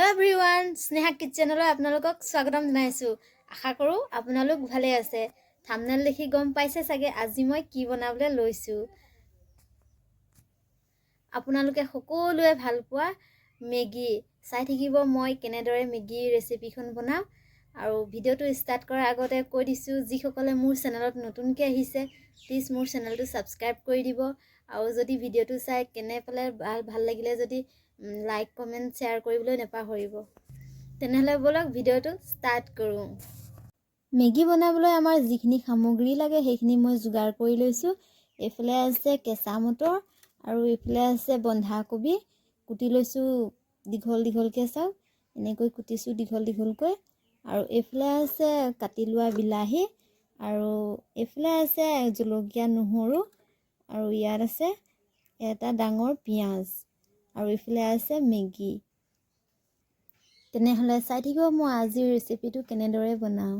Hello everyone Sneha किचनলৈ আপোনালোকক স্বাগতম জনাইছো আশা কৰো আপোনালোক ভালে আছে থাম্বনেল দেখি গম পাইছে চাগে আজি মই কি বনাবলৈ লৈছো আপোনালোকে সকলোৱে ভাল পোৱা মেগী চাই থাকিব মই কেনেদৰে মেগী ৰেচিপিখন বনাম আৰু ভিডিওটো ষ্টাৰ্ট কৰাৰ আগতে কৈ দিছো যিসকলে মোৰ চেনেলত নতুনকৈ আহিছে প্লিজ মোৰ চেনেলটো সাবস্ক্ৰাইব কৰি দিব আৰু যদি ভিডিওটো চাই কেনে পালে ভাল লাগিলে যদি লাইক কমেন্ট শেয়াৰ কৰিবলৈ নাপাহৰিব তেনেহলে বলক ভিডিওটো ষ্টাৰ্ট কৰো মেগী বনাবলৈ আমাৰ যিখিনি সামগ্ৰী লাগে সেইখিনি মই যোগাৰ কৰি লৈছো এফালে আছে কেঁচা মটৰ আৰু এফালে আছে বন্ধাকবি কুটি লৈছো দীঘল দীঘলকৈ চাও এনেকৈ কুটিছো দীঘল দীঘলকৈ আৰু এফালে আছে কাটি লোৱা বিলাহী আৰু এফালে আছে জলকীয়া নহৰু আৰু ইয়াত আছে এটা ডাঙৰ পিয়াজ আৰু ইফালে আছে মেগী তেনেহলে চাই থাকিব মই আজিৰ ৰেচিপিটো কেনেদৰে বনাও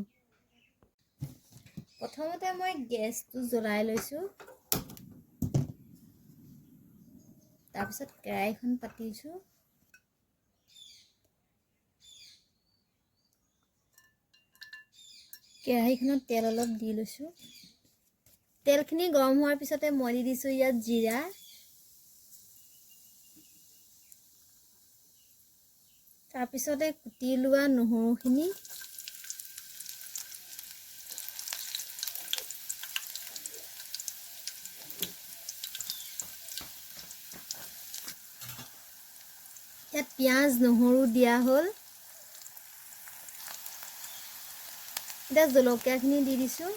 প্ৰথমতে মই গেছটো জ্বলাই লৈছো তাৰপিছত কেৰাহীখন পাতিছো কেৰাহীখনত তেল অলপ দি লৈছো তেলখিনি গৰম হোৱাৰ পিছতে মই দি দিছো ইয়াত জিৰা তাৰপিছতে কুটি লোৱা নহৰুখিনি ইয়াত পিয়াজ নহৰু দিয়া হ'ল এতিয়া জলকীয়াখিনি দি দিছো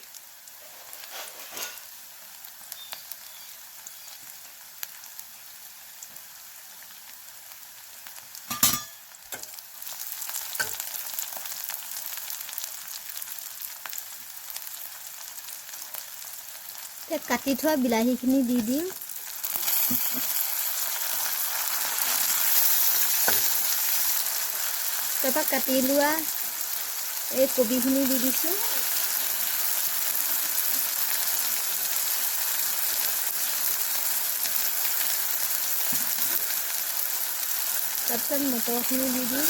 কাটি থোৱা বিলাহীখিনি দি দিম তাৰপৰা কাটি লোৱা এই কবিখিনি দি দিছো তাৰপিছত মটৰখিনি দি দিম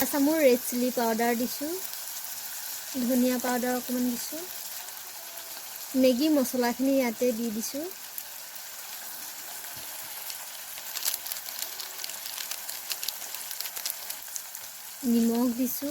চামুচ ৰেড চিলি পাউডাৰ দিছো ধনিয়া পাউডাৰ অকমান দিছো মেগী মছলাখিনি ইয়াতে দি দিছো নিমখ দিছো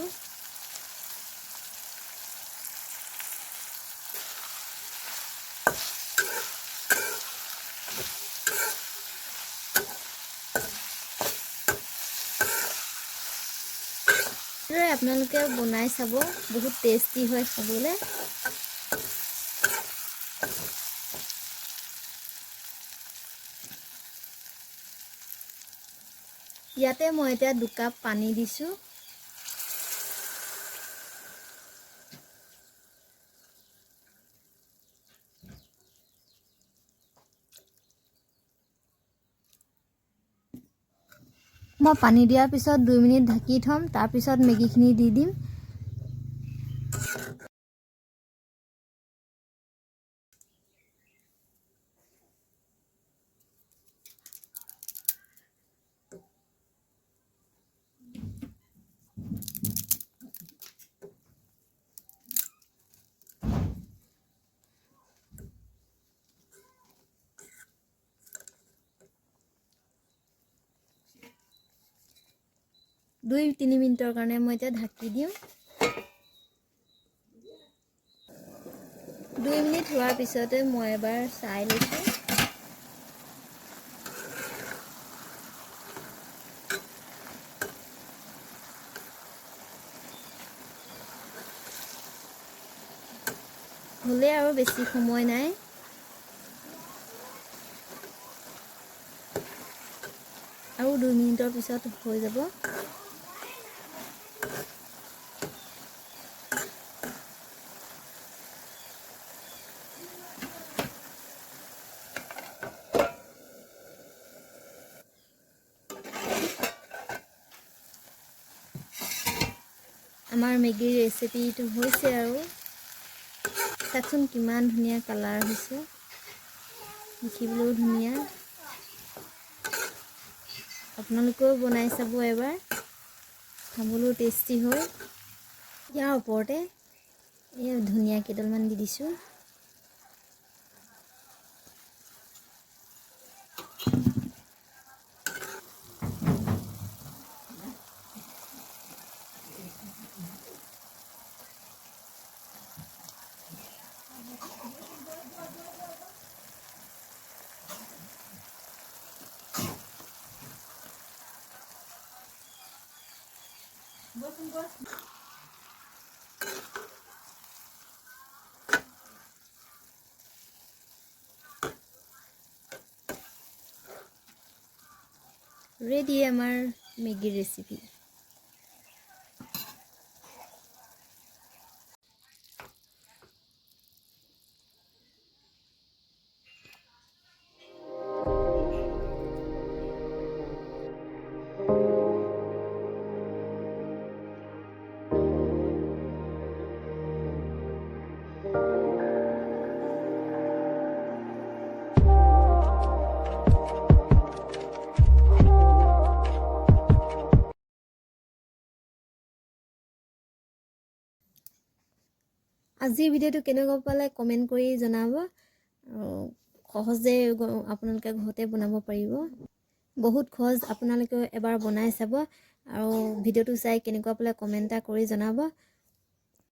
আপোনালোকে বনাই চাব বহুত টেস্টি হয় খাবলৈ ইয়াতে মই এতিয়া 2 কাপ পানী দিছো মই পানী দিয়াৰ পিছত 2 মিনিট ঢাকি থম তাৰ পিছত মেগীখিনি দি দিম দুই 3 মিনিটৰ কাৰণে মই এতিয়া ঢাকি দিম 2 মিনিট হোৱাৰ পিছতে মই এবাৰ চাই লৈছো হলে আৰু বেছি সময় নাই আৰু 2 মিনিটৰ পিছত হৈ যাব আমাৰ মেগীৰ ৰেচিপিটো হৈছে আৰু চাচোন কিমান ধুনীয়া কালাৰ হৈছে, দেখিবলৈও ধুনীয়া। আপোনালোকেও বনাই চাব এবাৰ, খাবলৈও টেষ্টি হয়। ইয়াৰ ওপৰতে এই ধুনীয়া কেইডালমান দি দিছোঁ। ৰেডি আমাৰ মেগীৰ ৰেচিপি। আজিৰ ভিডিঅ'টো কেনেকুৱা পালে কমেণ্ট কৰি জনাব। আৰু সহজে আপোনালোকে ঘৰতে বনাব পাৰিব, বহুত সহজ। আপোনালোকেও এবাৰ বনাই চাব আৰু ভিডিঅ'টো চাই কেনেকুৱা পালে কমেণ্ট এটা কৰি জনাব।